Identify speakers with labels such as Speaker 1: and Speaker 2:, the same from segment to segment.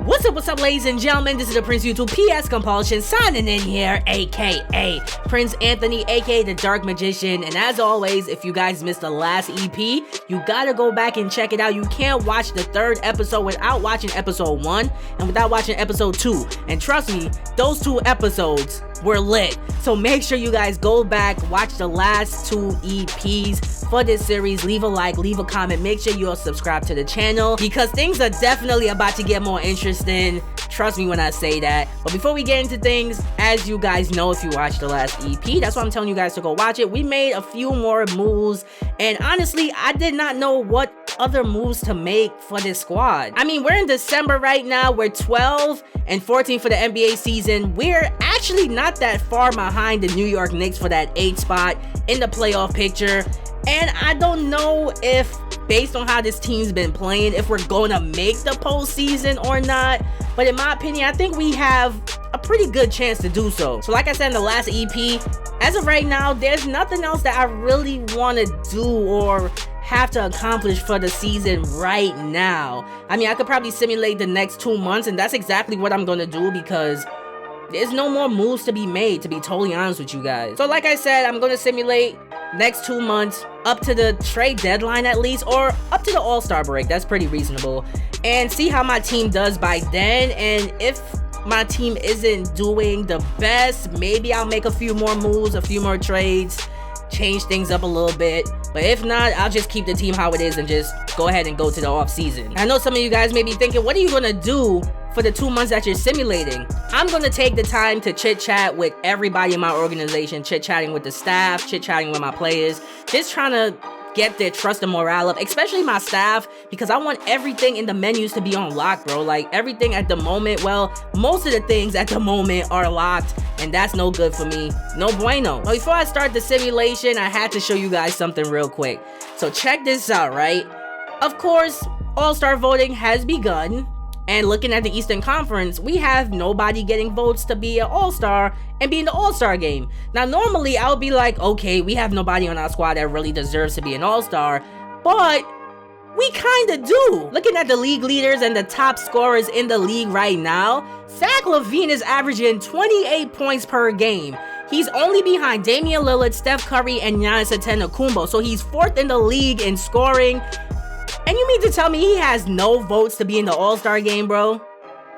Speaker 1: What's up, ladies and gentlemen? This is the Prince YouTube PS Compulsion signing in here, aka Prince Anthony, aka the Dark Magician. And as always, if you guys missed the last EP, you gotta go back and check it out. You can't watch the third episode without watching episode 1 and without watching episode 2. And trust me, those 2 episodes were lit. So make sure you guys go back, watch the last 2 EPs for this series. Leave a like, leave a comment, make sure you're subscribed to the channel because things are definitely about to get more interesting. Trust me when I say that. But before we get into things, as you guys know, if you watched the last EP, that's why I'm telling you guys to go watch it. We made a few more moves, and honestly, I did not know what other moves to make for this squad. I mean, we're in December right now. We're 12 and 14 for the NBA season. We're actually not that far behind the New York Knicks for that 8th spot in the playoff picture. And I don't know if, based on how this team's been playing, if we're going to make the postseason or not. But in my opinion, I think we have a pretty good chance to do so. So like I said in the last EP, as of right now, there's nothing else that I really want to do or have to accomplish for the season right now. I mean, I could probably simulate the next 2 months, and that's exactly what I'm going to do because there's no more moves to be made, to be totally honest with you guys. So like I said, I'm going to simulate next 2 months up to the trade deadline at least, or up to the All-Star break. That's pretty reasonable. And see how my team does by then. And if my team isn't doing the best, maybe I'll make a few more moves, a few more trades, change things up a little bit. But if not, I'll just keep the team how it is and just go ahead and go to the off season. I know some of you guys may be thinking, what are you gonna do for the 2 months that you're simulating? I'm gonna take the time to chit chat with everybody in my organization, chit chatting with the staff, chit chatting with my players, just trying to get their trust and morale up, especially my staff, because I want everything in the menus to be on lock, bro. Like everything at the moment, well, most of the things at the moment are locked, and that's no good for me. No bueno. But before I start the simulation, I had to show you guys something real quick. So check this out, right? Of course, All-Star voting has begun. And looking at the Eastern Conference, we have nobody getting votes to be an All-Star and be in the All-Star game. Now, normally, I would be like, okay, we have nobody on our squad that really deserves to be an All-Star, but we kind of do. Looking at the league leaders and the top scorers in the league right now, Zach LaVine is averaging 28 points per game. He's only behind Damian Lillard, Steph Curry, and Giannis Antetokounmpo, so he's 4th in the league in scoring. And you mean to tell me he has no votes to be in the All-Star game, bro?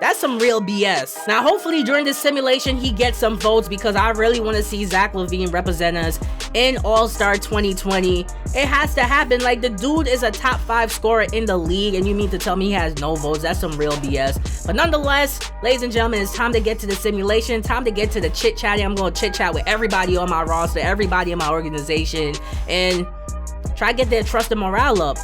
Speaker 1: That's some real BS. Now, hopefully during this simulation, he gets some votes because I really want to see Zach LaVine represent us in All-Star 2020. It has to happen. Like, the dude is a top 5 scorer in the league, and you mean to tell me he has no votes? That's some real BS. But nonetheless, ladies and gentlemen, it's time to get to the simulation, time to get to the chit-chatting. I'm going to chit-chat with everybody on my roster, everybody in my organization, and try to get their trust and morale up.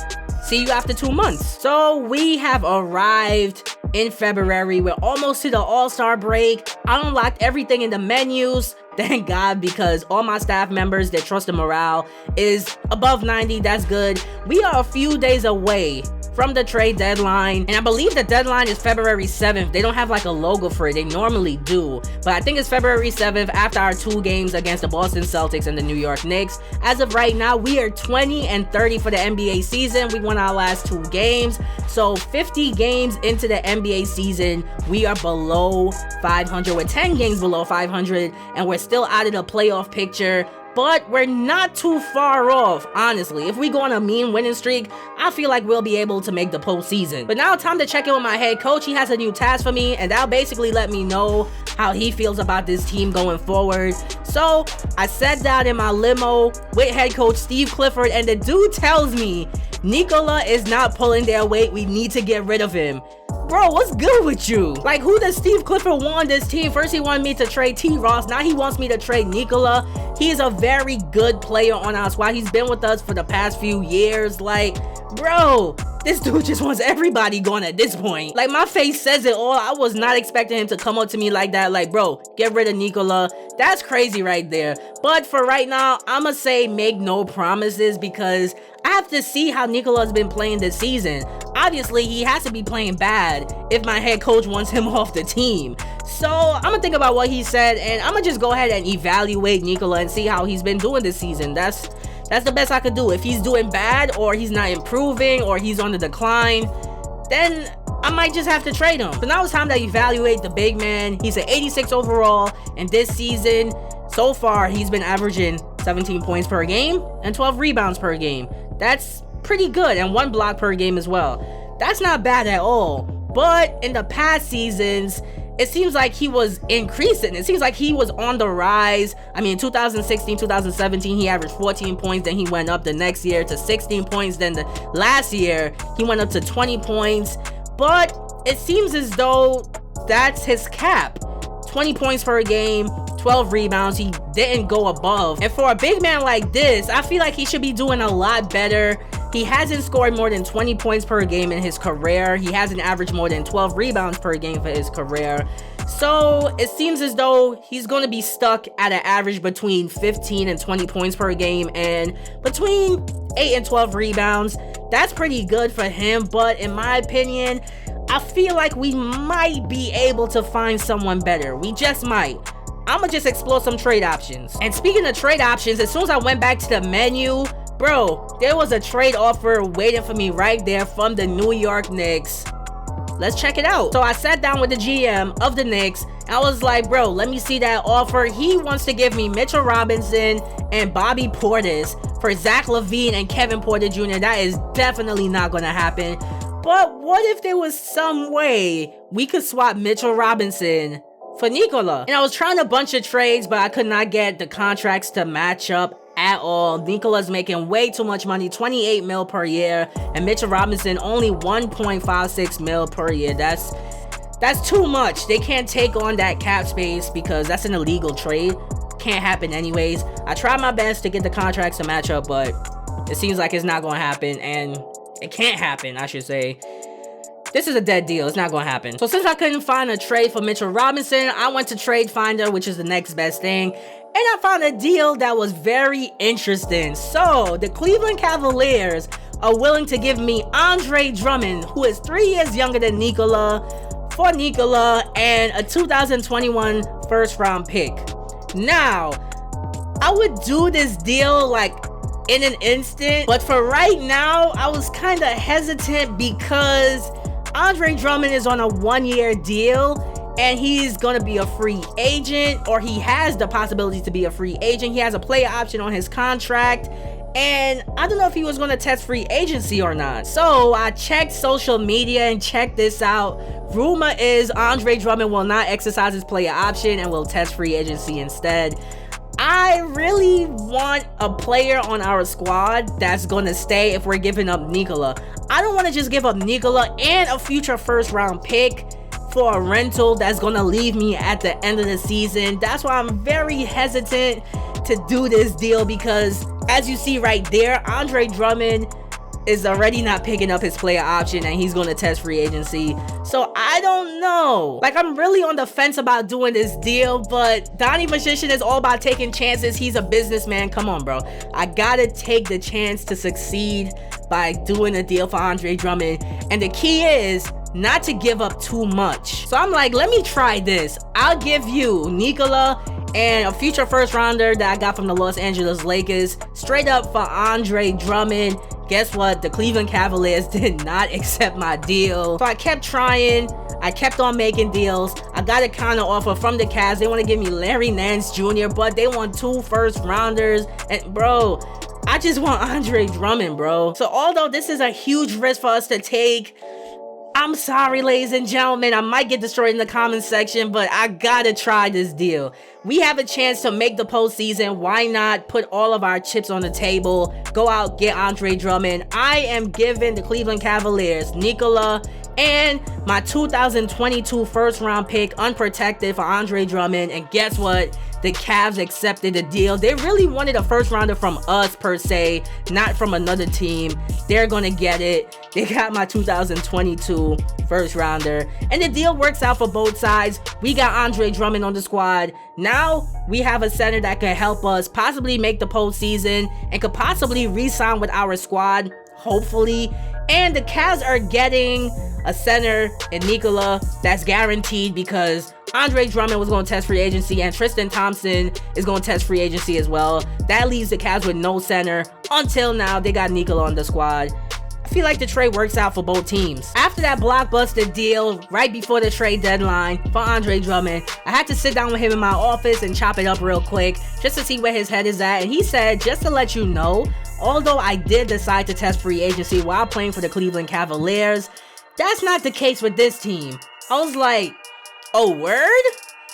Speaker 1: See you after 2 months. So we have arrived in February. We're almost to the All-Star break. I unlocked everything in the menus. Thank God, because all my staff members, their trust and morale is above 90. That's good. We are a few days away from the trade deadline, and I believe the deadline is February 7th. They don't have like a logo for it. They normally do, but I think it's February 7th after our 2 games against the Boston Celtics and the New York Knicks. As of right now, we are 20 and 30 for the NBA season. We won our last 2 games, so 50 games into the NBA season, we are below 500. We're 10 games below 500, and we're still out of the playoff picture. But we're not too far off, honestly. If we go on a mean winning streak, I feel like we'll be able to make the postseason. But now time to check in with my head coach. He has a new task for me, and that'll basically let me know how he feels about this team going forward. So I sat down in my limo with head coach Steve Clifford, and the dude tells me Nikola is not pulling their weight. We need to get rid of him. Bro, what's good with you? Like, who does Steve Clifford want this team? First, he wanted me to trade T. Ross. Now he wants me to trade Nikola. He is a very good player on our squad. He's been with us for the past few years. Like, bro, this dude just wants everybody gone at this point. Like, my face says it all. I was not expecting him to come up to me like that. Like, bro, get rid of Nikola. That's crazy right there. But for right now, I'ma say make no promises because I have to see how Nikola's been playing this season. Obviously, he has to be playing bad if my head coach wants him off the team. So I'm gonna think about what he said, and I'm gonna just go ahead and evaluate Nikola and see how he's been doing this season. That's the best I could do. If he's doing bad, or he's not improving, or he's on the decline, then I might just have to trade him. So now it's time to evaluate the big man. He's an 86 overall, and this season, so far, he's been averaging 17 points per game and 12 rebounds per game. That's pretty good, and 1 block per game as well. That's not bad at all. But in the past seasons, it seems like he was increasing. It seems like he was on the rise. I mean, 2016, 2017, he averaged 14 points. Then he went up the next year to 16 points. Then the last year, he went up to 20 points. But it seems as though that's his cap. 20 points per game, 12 rebounds. He didn't go above. And for a big man like this, I feel like he should be doing a lot better. He hasn't scored more than 20 points per game in his career. He hasn't averaged more than 12 rebounds per game for his career. So it seems as though he's going to be stuck at an average between 15 and 20 points per game and between 8 and 12 rebounds. That's pretty good for him, but in my opinion, I feel like we might be able to find someone better. We just might. I'ma just explore some trade options. And speaking of trade options, as soon as I went back to the menu, bro, there was a trade offer waiting for me right there from the New York Knicks. Let's check it out. So I sat down with the GM of the Knicks. I was like, bro, let me see that offer. He wants to give me Mitchell Robinson and Bobby Portis for Zach LaVine and Kevin Porter Jr. That is definitely not going to happen. But what if there was some way we could swap Mitchell Robinson for Nikola? And I was trying a bunch of trades, but I could not get the contracts to match up at all. Nikola's making way too much money, 28 mil per year, and Mitchell Robinson only 1.56 mil per year. That's too much. They can't take on that cap space because that's an illegal trade. Can't happen anyways. I tried my best to get the contracts to match up, but it seems like it's not going to happen, and it can't happen, I should say. This is a dead deal. It's not going to happen. So since I couldn't find a trade for Mitchell Robinson, I went to Trade Finder, which is the next best thing. And I found a deal that was very interesting. So the Cleveland Cavaliers are willing to give me Andre Drummond, who is 3 years younger than Nikola, for Nikola, and a 2021 first round pick. Now, I would do this deal like in an instant, but for right now, I was kind of hesitant because Andre Drummond is on a 1-year deal and he's gonna be a free agent, or he has the possibility to be a free agent. He has a player option on his contract, and I don't know if he was gonna test free agency or not. So I checked social media and checked this out. Rumor is Andre Drummond will not exercise his player option and will test free agency instead. I really want a player on our squad that's gonna stay if we're giving up Nikola. I don't want to just give up Nikola and a future first round pick for a rental that's gonna leave me at the end of the season. That's why I'm very hesitant to do this deal, because as you see right there, Andre Drummond is already not picking up his player option and he's gonna test free agency. So I don't know. Like, I'm really on the fence about doing this deal, but Donnie Magician is all about taking chances. He's a businessman. Come on, bro. I gotta take the chance to succeed by doing a deal for Andre Drummond. And the key is not to give up too much. So I'm like, let me try this. I'll give you Nikola and a future first rounder that I got from the Los Angeles Lakers straight up for Andre Drummond. Guess what? The Cleveland Cavaliers did not accept my deal. So I kept trying. I kept on making deals. I got a counter offer from the Cavs. They want to give me Larry Nance Jr., but they want 2 first rounders. And bro, I just want Andre Drummond, bro. So although this is a huge risk for us to take, I'm sorry, ladies and gentlemen, I might get destroyed in the comments section, but I gotta try this deal. We have a chance to make the postseason. Why not put all of our chips on the table? Go out, get Andre Drummond. I am giving the Cleveland Cavaliers Nikola and my 2022 first round pick unprotected for Andre Drummond. And guess what? The Cavs accepted the deal. They really wanted a first rounder from us per se, not from another team. They're gonna get it. They got my 2022 first rounder, and the deal works out for both sides. We got Andre Drummond on the squad. Now we have a center that can help us possibly make the postseason and could possibly re-sign with our squad, hopefully. And the Cavs are getting a center in Nikola that's guaranteed, because Andre Drummond was going to test free agency and Tristan Thompson is going to test free agency as well. That leaves the Cavs with no center. Until now, they got Nikola on the squad. I feel like the trade works out for both teams. After that Blockbuster deal, right before the trade deadline for Andre Drummond, I had to sit down with him in my office and chop it up real quick just to see where his head is at. And he said, just to let you know, although I did decide to test free agency while playing for the Cleveland Cavaliers, that's not the case with this team. I was like, oh, word?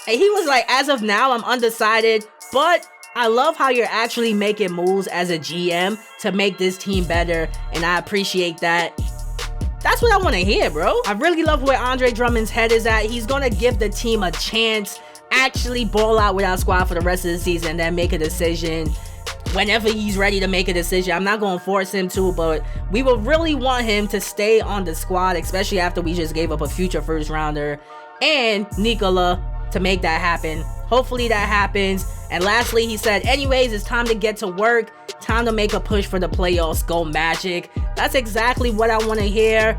Speaker 1: And he was like, as of now, I'm undecided, but I love how you're actually making moves as a GM to make this team better, and I appreciate that. That's what I want to hear, bro. I really love where Andre Drummond's head is at. He's going to give the team a chance, actually ball out with our squad for the rest of the season, and then make a decision whenever he's ready to make a decision. I'm not going to force him to, but we will really want him to stay on the squad, especially after we just gave up a future first rounder and Nikola to make that happen. Hopefully that happens. And lastly, he said, anyways, it's time to get to work. Time to make a push for the playoffs. Go Magic. That's exactly what I want to hear.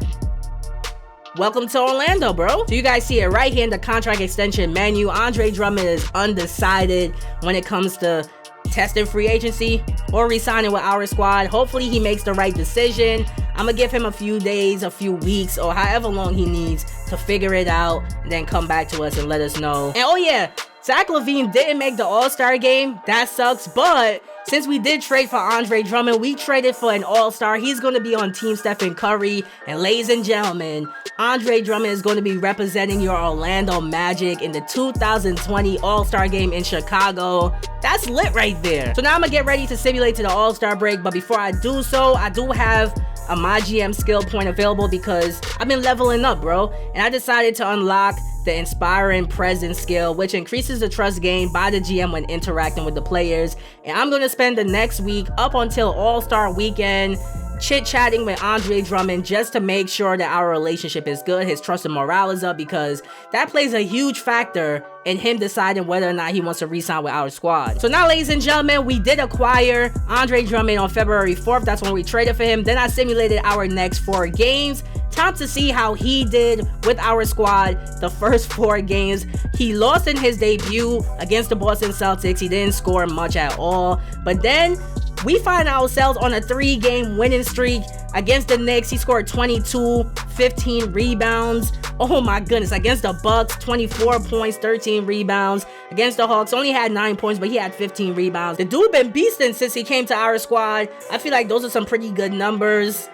Speaker 1: Welcome to Orlando, bro. So you guys see it right here in the contract extension menu. Andre Drummond is undecided when it comes to testing free agency or re-signing with our squad. Hopefully he makes the right decision. I'm gonna give him a few days, a few weeks, or however long he needs to figure it out, and then come back to us and let us know. And oh yeah, Zach LaVine didn't make the All-Star game. That sucks, but since we did trade for Andre Drummond, we traded for an All-Star. He's going to be on Team Stephen Curry. And ladies and gentlemen, Andre Drummond is going to be representing your Orlando Magic in the 2020 All-Star game in Chicago. That's lit right there. So now I'm going to get ready to simulate to the All-Star break. But before I do so, I do have a Mygm skill point available because I've been leveling up, bro. And I decided to unlock the Inspiring Presence skill, which increases the trust gained by the GM when interacting with the players. And I'm going to spend the next week up until All-Star Weekend chit-chatting with Andre Drummond just to make sure that our relationship is good, his trust and morale is up, because that plays a huge factor in him deciding whether or not he wants to re-sign with our squad. So now, ladies and gentlemen, we did acquire Andre Drummond on February 4th. That's when we traded for him. Then I simulated our next 4 games. Time to see how he did with our squad the first 4 games. He lost in his debut against the Boston Celtics. He didn't score much at all. But then we find ourselves on a 3-game winning streak against the Knicks. He scored 22, 15 rebounds. Oh my goodness. Against the Bucks, 24 points, 13 rebounds. Against the Hawks, only had 9 points, but he had 15 rebounds. The dude been beasting since he came to our squad. I feel like those are some pretty good numbers.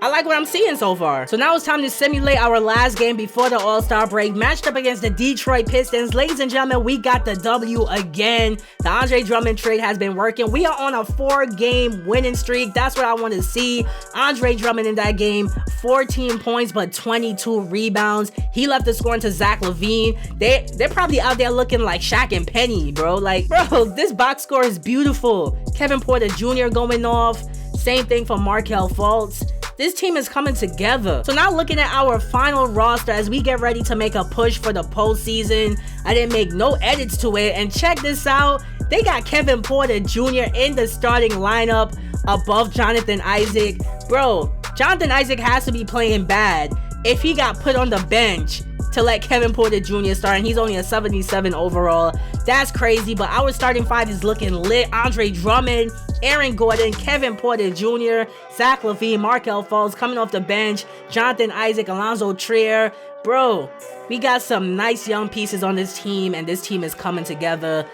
Speaker 1: I like what I'm seeing so far. So now it's time to simulate our last game before the All-Star break. Matched up against the Detroit Pistons. Ladies and gentlemen, we got the W again. The Andre Drummond trade has been working. We are on a 4-game winning streak. That's what I want to see. Andre Drummond in that game, 14 points, but 22 rebounds. He left the scoring to Zach LaVine. They're probably out there looking like Shaq and Penny, bro. Like, bro, this box score is beautiful. Kevin Porter Jr. going off. Same thing for Markelle Fultz. This team is coming together. So now looking at our final roster as we get ready to make a push for the postseason. I didn't make no edits to it. And check this out. They got Kevin Porter Jr. in the starting lineup above Jonathan Isaac. Bro, Jonathan Isaac has to be playing bad if he got put on the bench to let Kevin Porter Jr. start, and he's only a 77 overall. That's crazy, but our starting 5 is looking lit. Andre Drummond, Aaron Gordon, Kevin Porter Jr., Zach LaVine, Markelle Fultz coming off the bench, Jonathan Isaac, Alonzo Trier. Bro, we got some nice young pieces on this team, and this team is coming together.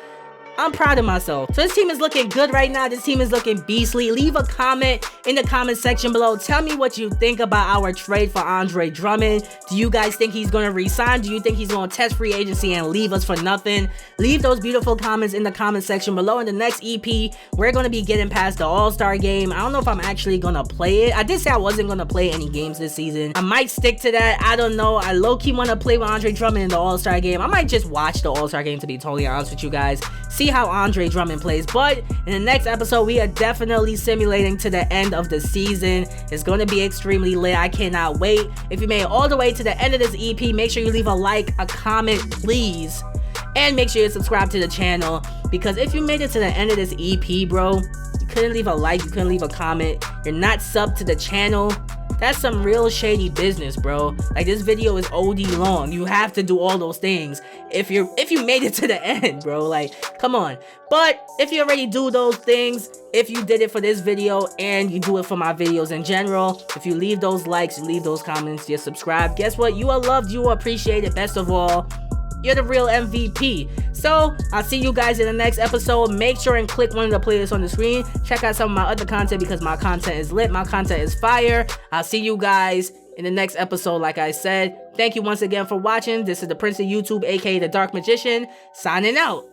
Speaker 1: I'm proud of myself. So this team is looking good right now. This team is looking beastly. Leave a comment in the comment section below. Tell me what you think about our trade for Andre Drummond. Do you guys think he's going to resign? Do you think he's going to test free agency and leave us for nothing? Leave those beautiful comments in the comment section below. In the next EP, we're going to be getting past the All-Star game. I don't know if I'm actually going to play it. I did say I wasn't going to play any games this season. I might stick to that. I don't know. I low-key want to play with Andre Drummond in the All-Star game. I might just watch the All-Star game, to be totally honest with you guys. See how Andre Drummond plays. But in the next episode, we are definitely simulating to the end of the season. It's going to be extremely lit. I cannot wait. If you made it all the way to the end of this EP, make sure you leave a like, a comment, please. And make sure you subscribe to the channel, because if you made it to the end of this EP, bro, you couldn't leave a like, you couldn't leave a comment, you're not subbed to the channel, That's some real shady business, bro. Like, this video is OD long. You have to do all those things if you made it to the end, bro. Like, come on. But if you already do those things, if you did it for this video and you do it for my videos in general, if you leave those likes, you leave those comments, you subscribe, guess what? You are loved, you are appreciated. Best of all, you're the real MVP. So, I'll see you guys in the next episode. Make sure and click one of the playlists on the screen. Check out some of my other content because my content is lit. My content is fire. I'll see you guys in the next episode, like I said. Thank you once again for watching. This is the Prince of YouTube, aka the Dark Magician, signing out.